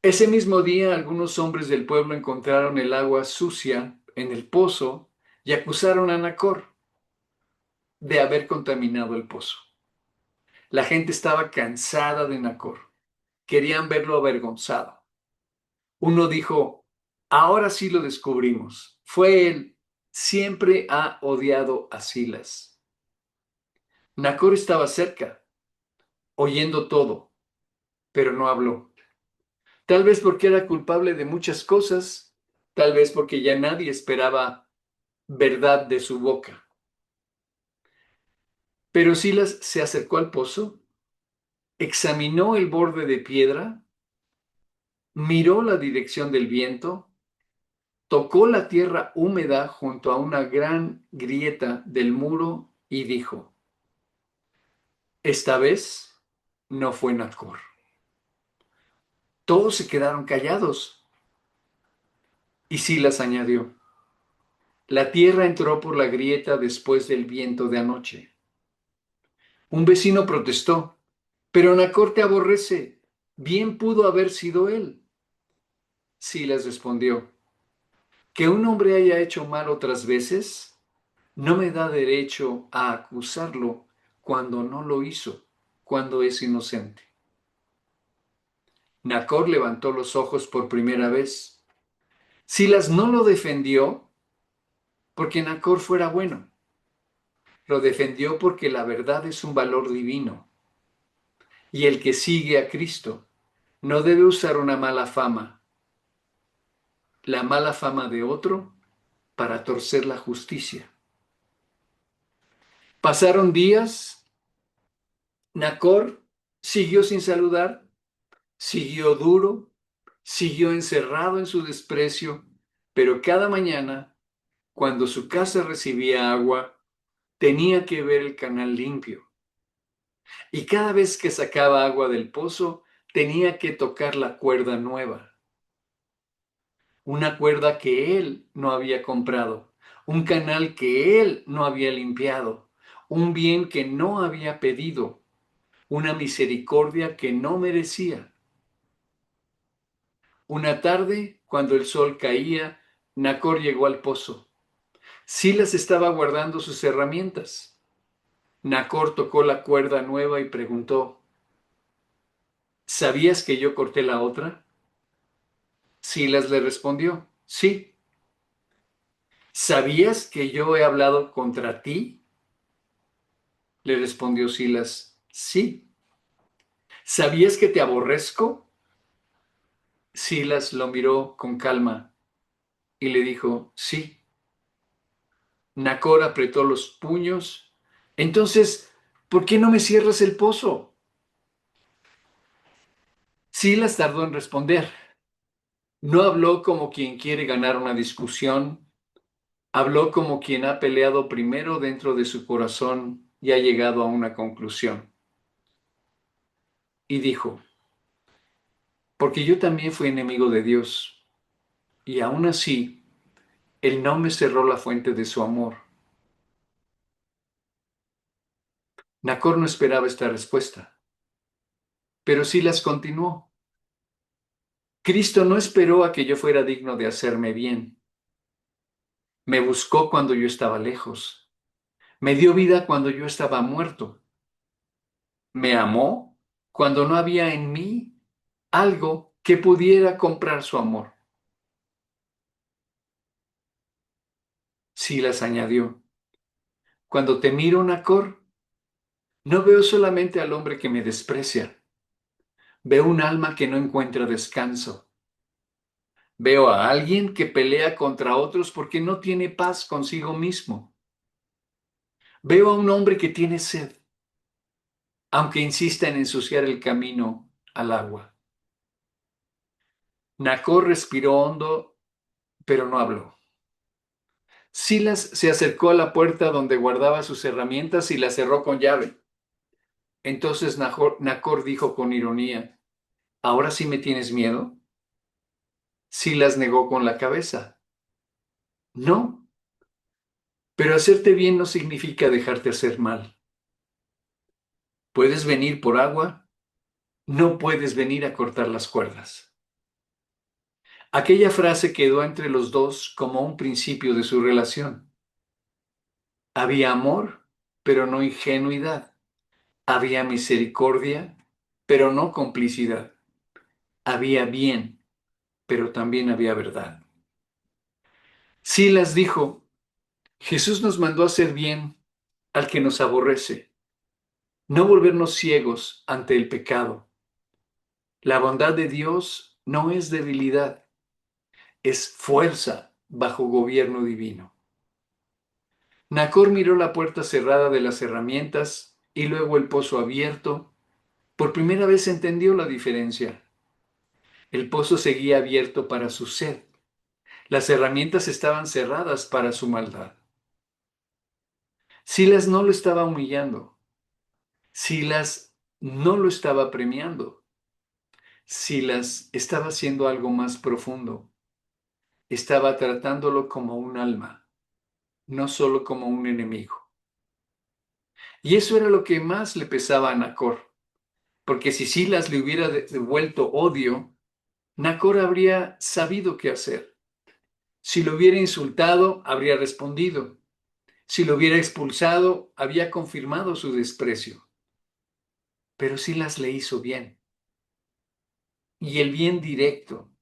Ese mismo día, algunos hombres del pueblo encontraron el agua sucia en el pozo y acusaron a Nacor de haber contaminado el pozo. La gente estaba cansada de Nacor. Querían verlo avergonzado. Uno dijo, ahora sí lo descubrimos. Fue él. Siempre ha odiado a Silas. Nacor estaba cerca, oyendo todo, pero no habló. Tal vez porque era culpable de muchas cosas, tal vez porque ya nadie esperaba verdad de su boca. Pero Silas se acercó al pozo, examinó el borde de piedra, miró la dirección del viento, tocó la tierra húmeda junto a una gran grieta del muro y dijo, esta vez no fue Nacor. Todos se quedaron callados y Silas añadió, la tierra entró por la grieta después del viento de anoche. Un vecino protestó, pero Nacor te aborrece. Bien pudo haber sido él. Silas respondió, que un hombre haya hecho mal otras veces no me da derecho a acusarlo cuando no lo hizo, cuando es inocente. Nacor levantó los ojos por primera vez. Silas no lo defendió porque Nacor fuera bueno. Lo defendió porque la verdad es un valor divino. Y el que sigue a Cristo no debe usar una mala fama, la mala fama de otro, para torcer la justicia. Pasaron días, Nacor siguió sin saludar, siguió duro, siguió encerrado en su desprecio, pero cada mañana, cuando su casa recibía agua, tenía que ver el canal limpio. Y cada vez que sacaba agua del pozo, tenía que tocar la cuerda nueva, una cuerda que él no había comprado, un canal que él no había limpiado, un bien que no había pedido, una misericordia que no merecía. Una tarde, cuando el sol caía, Nacor llegó al pozo. Silas estaba guardando sus herramientas. Nacor tocó la cuerda nueva y preguntó, ¿sabías que yo corté la otra? Silas le respondió, sí. ¿Sabías que yo he hablado contra ti? Le respondió Silas, sí. ¿Sabías que te aborrezco? Silas lo miró con calma y le dijo, sí. Nacor apretó los puños. Entonces, ¿por qué no me cierras el pozo? Silas tardó en responder. No habló como quien quiere ganar una discusión, habló como quien ha peleado primero dentro de su corazón y ha llegado a una conclusión. Y dijo, porque yo también fui enemigo de Dios, y aún así, Él no me cerró la fuente de su amor. Nacor no esperaba esta respuesta, pero Silas continuó. Cristo no esperó a que yo fuera digno de hacerme bien. Me buscó cuando yo estaba lejos. Me dio vida cuando yo estaba muerto. Me amó cuando no había en mí algo que pudiera comprar su amor. Silas añadió, cuando te miro, Nacor, no veo solamente al hombre que me desprecia, veo un alma que no encuentra descanso. Veo a alguien que pelea contra otros porque no tiene paz consigo mismo. Veo a un hombre que tiene sed, aunque insista en ensuciar el camino al agua. Nacor respiró hondo, pero no habló. Silas se acercó a la puerta donde guardaba sus herramientas y la cerró con llave. Entonces Nacor dijo con ironía, ¿ahora sí me tienes miedo? Silas negó con la cabeza. No, pero hacerte bien no significa dejarte hacer mal. ¿Puedes venir por agua? No puedes venir a cortar las cuerdas. Aquella frase quedó entre los dos como un principio de su relación. Había amor, pero no ingenuidad. Había misericordia, pero no complicidad. Había bien, pero también había verdad. Silas dijo, Jesús nos mandó a hacer bien al que nos aborrece, no volvernos ciegos ante el pecado. La bondad de Dios no es debilidad, es fuerza bajo gobierno divino. Nacor miró la puerta cerrada de las herramientas y luego el pozo abierto. Por primera vez entendió la diferencia. El pozo seguía abierto para su sed. Las herramientas estaban cerradas para su maldad. Silas no lo estaba humillando. Silas no lo estaba premiando. Silas estaba haciendo algo más profundo. Estaba tratándolo como un alma, no solo como un enemigo. Y eso era lo que más le pesaba a Nacor, porque si Silas le hubiera devuelto odio, Nacor habría sabido qué hacer. Si lo hubiera insultado, habría respondido. Si lo hubiera expulsado, había confirmado su desprecio. Pero Silas le hizo bien. Y el bien directo,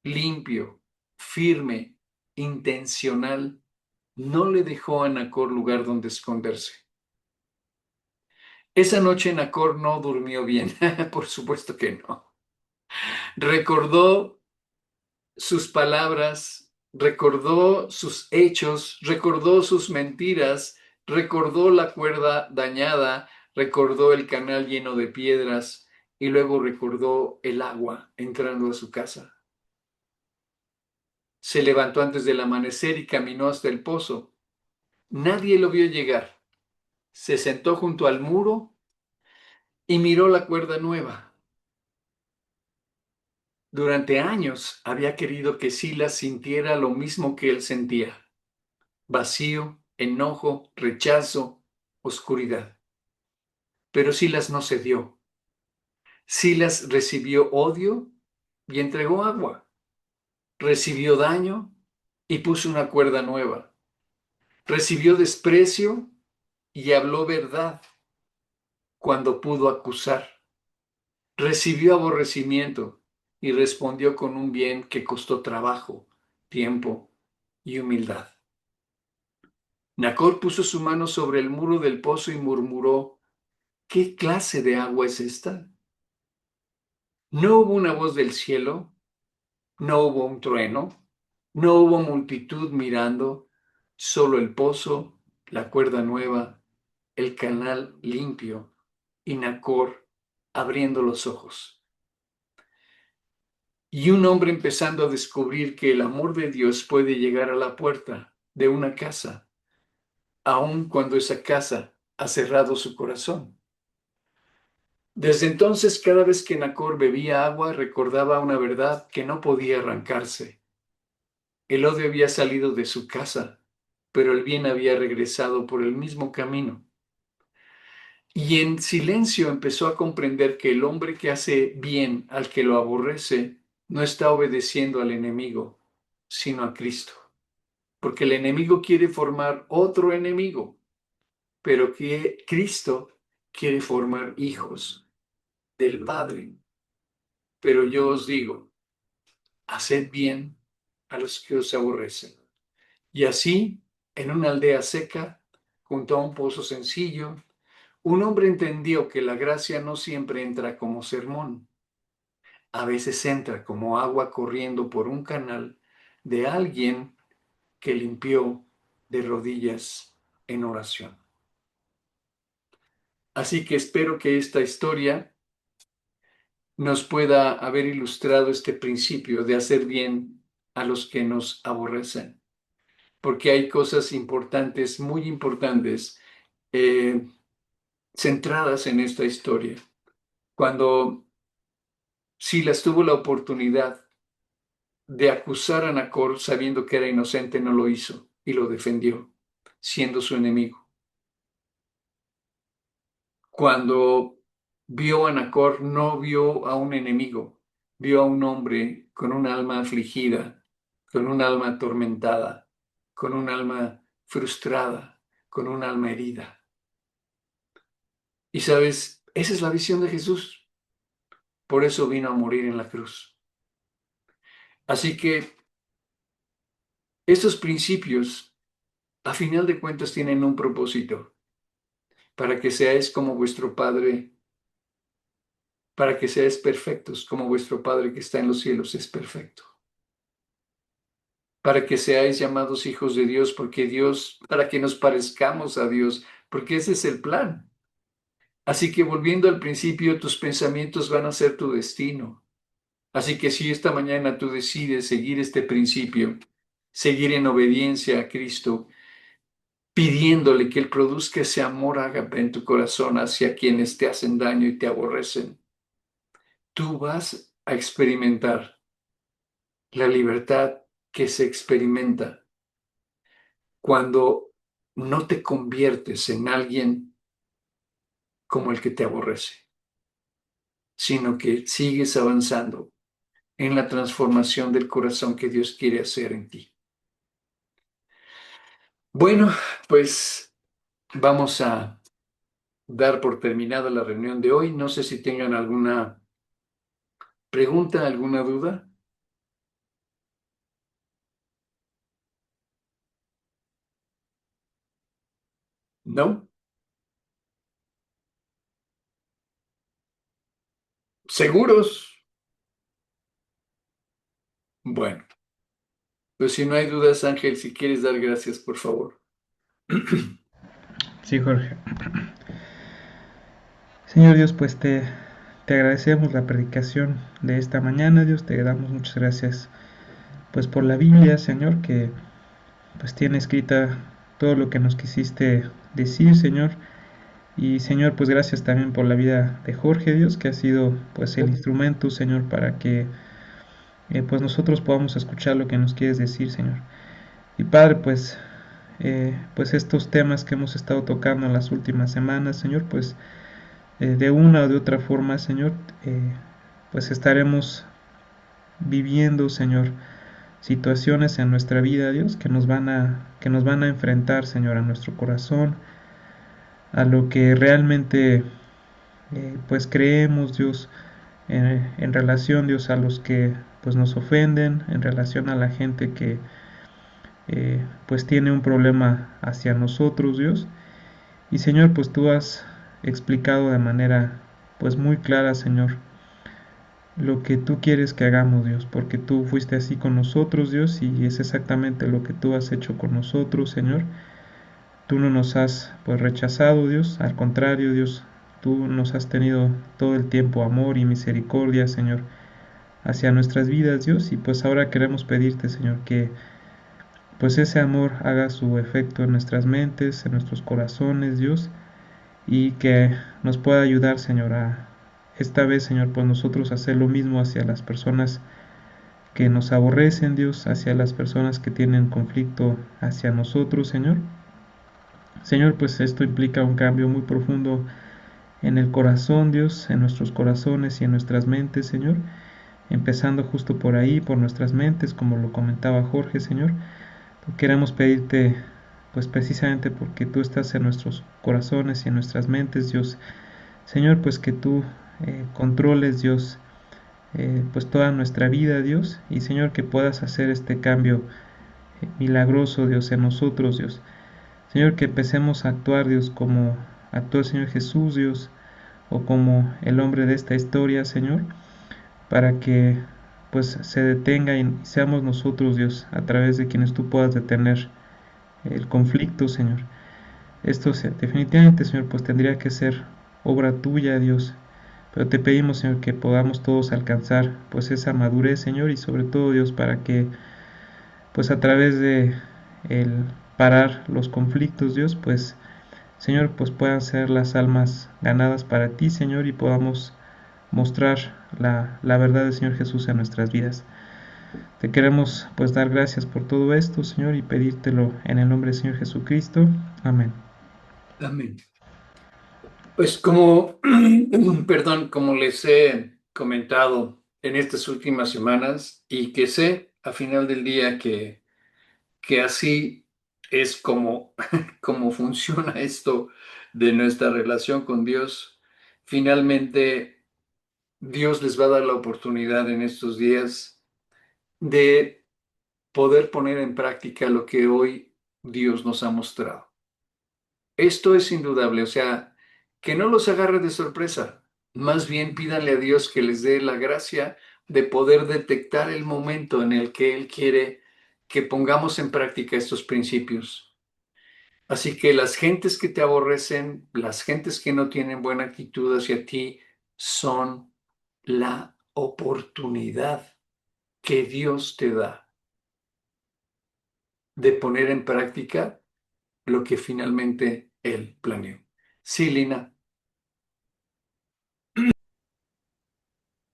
limpio, firme, intencional, no le dejó a Nacor lugar donde esconderse. Esa noche Nacor no durmió bien, por supuesto que no. Recordó sus palabras, recordó sus hechos, recordó sus mentiras, recordó la cuerda dañada, recordó el canal lleno de piedras y luego recordó el agua entrando a su casa. Se levantó antes del amanecer y caminó hasta el pozo. Nadie lo vio llegar. Se sentó junto al muro y miró la cuerda nueva. Durante años había querido que Silas sintiera lo mismo que él sentía: vacío, enojo, rechazo, oscuridad. Pero Silas no cedió. Silas recibió odio y entregó agua. Recibió daño y puso una cuerda nueva. Recibió desprecio y habló verdad cuando pudo acusar. Recibió aborrecimiento y respondió con un bien que costó trabajo, tiempo y humildad. Nacor puso su mano sobre el muro del pozo y murmuró: ¿qué clase de agua es esta? No hubo una voz del cielo, no hubo un trueno, no hubo multitud mirando, solo el pozo, la cuerda nueva, el canal limpio y Nacor abriendo los ojos. Y un hombre empezando a descubrir que el amor de Dios puede llegar a la puerta de una casa, aun cuando esa casa ha cerrado su corazón. Desde entonces, cada vez que Nacor bebía agua, recordaba una verdad que no podía arrancarse. El odio había salido de su casa, pero el bien había regresado por el mismo camino. Y en silencio empezó a comprender que el hombre que hace bien al que lo aborrece no está obedeciendo al enemigo, sino a Cristo. Porque el enemigo quiere formar otro enemigo, pero que Cristo quiere formar hijos del Padre. Pero yo os digo, haced bien a los que os aborrecen. Y así, en una aldea seca, junto a un pozo sencillo, un hombre entendió que la gracia no siempre entra como sermón. A veces entra como agua corriendo por un canal de alguien que limpió de rodillas en oración. Así que espero que esta historia nos pueda haber ilustrado este principio de hacer bien a los que nos aborrecen, porque hay cosas importantes, muy importantes, eh, centradas en esta historia. Cuando Silas tuvo la oportunidad de acusar a Nacor sabiendo que era inocente, no lo hizo y lo defendió, siendo su enemigo. Cuando vio a Nacor, no vio a un enemigo, vio a un hombre con un alma afligida, con un alma atormentada, con un alma frustrada, con un alma herida. Y sabes, esa es la visión de Jesús. Por eso vino a morir en la cruz. Así que estos principios, a final de cuentas, tienen un propósito: para que seáis como vuestro Padre, para que seáis perfectos como vuestro Padre que está en los cielos es perfecto. Para que seáis llamados hijos de Dios, porque Dios, para que nos parezcamos a Dios, porque ese es el plan. Así que volviendo al principio, tus pensamientos van a ser tu destino. Así que si esta mañana tú decides seguir este principio, seguir en obediencia a Cristo, pidiéndole que Él produzca ese amor ágape en tu corazón hacia quienes te hacen daño y te aborrecen, tú vas a experimentar la libertad que se experimenta cuando no te conviertes en alguien como el que te aborrece, sino que sigues avanzando en la transformación del corazón que Dios quiere hacer en ti. Bueno, pues vamos a dar por terminada la reunión de hoy. No sé si tengan alguna pregunta, alguna duda. ¿No? ¿Seguros? Bueno, pues si no hay dudas, Ángel, si quieres dar gracias, por favor. Sí, Jorge. Señor Dios, pues te agradecemos la predicación de esta mañana, Dios, te damos muchas gracias pues por la Biblia, Señor, que pues tiene escrita todo lo que nos quisiste decir, Señor. Y Señor, pues gracias también por la vida de Jorge, Dios, que ha sido pues el instrumento, Señor, para que pues nosotros podamos escuchar lo que nos quieres decir, Señor. Y Padre, pues estos temas que hemos estado tocando en las últimas semanas, Señor, pues de una o de otra forma, Señor, pues estaremos viviendo, Señor, situaciones en nuestra vida, Dios, que nos van a enfrentar, Señor, a nuestro corazón, a lo que realmente pues creemos, Dios, en relación, Dios, a los que pues nos ofenden, en relación a la gente que pues tiene un problema hacia nosotros, Dios. Y Señor, pues tú has explicado de manera pues muy clara, Señor, lo que tú quieres que hagamos, Dios, porque tú fuiste así con nosotros, Dios, y es exactamente lo que tú has hecho con nosotros, Señor. Tú no nos has pues rechazado, Dios, al contrario, Dios, tú nos has tenido todo el tiempo amor y misericordia, Señor, hacia nuestras vidas, Dios, y pues ahora queremos pedirte, Señor, que pues ese amor haga su efecto en nuestras mentes, en nuestros corazones, Dios, y que nos pueda ayudar, Señor, a esta vez, Señor, pues nosotros hacer lo mismo hacia las personas que nos aborrecen, Dios, hacia las personas que tienen conflicto hacia nosotros, Señor. Señor, pues esto implica un cambio muy profundo en el corazón, Dios, en nuestros corazones y en nuestras mentes, Señor, empezando justo por ahí, por nuestras mentes, como lo comentaba Jorge, Señor. Queremos pedirte, pues precisamente porque tú estás en nuestros corazones y en nuestras mentes, Dios, Señor, pues que tú controles, Dios, pues toda nuestra vida, Dios, y Señor, que puedas hacer este cambio milagroso, Dios, en nosotros, Dios. Señor, que empecemos a actuar, Dios, como actuó el Señor Jesús, Dios, o como el hombre de esta historia, Señor, para que pues se detenga y seamos nosotros, Dios, a través de quienes tú puedas detener el conflicto, Señor. Esto definitivamente, Señor, pues tendría que ser obra tuya, Dios. Pero te pedimos, Señor, que podamos todos alcanzar pues esa madurez, Señor, y sobre todo, Dios, para que pues a través de el parar los conflictos, Dios, pues Señor, pues puedan ser las almas ganadas para ti, Señor, y podamos mostrar la verdad del Señor Jesús en nuestras vidas. Te queremos pues dar gracias por todo esto, Señor, y pedírtelo en el nombre del Señor Jesucristo. Amén. Amén. Pues como, perdón, como les he comentado en estas últimas semanas y que sé a final del día que así es como, como funciona esto de nuestra relación con Dios, finalmente Dios les va a dar la oportunidad en estos días de poder poner en práctica lo que hoy Dios nos ha mostrado. Esto es indudable, o sea, que no los agarre de sorpresa. Más bien pídanle a Dios que les dé la gracia de poder detectar el momento en el que Él quiere que pongamos en práctica estos principios. Así que las gentes que te aborrecen, las gentes que no tienen buena actitud hacia ti, son la oportunidad que Dios te da de poner en práctica lo que finalmente Él planeó. Sí, Lina.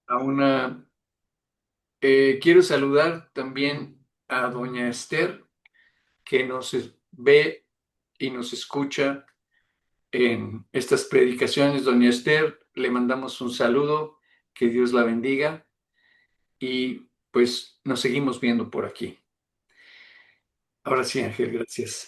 A una, quiero saludar también a doña Esther, que nos ve y nos escucha en estas predicaciones. Doña Esther, le mandamos un saludo, que Dios la bendiga y pues nos seguimos viendo por aquí. Ahora sí, Ángel, gracias.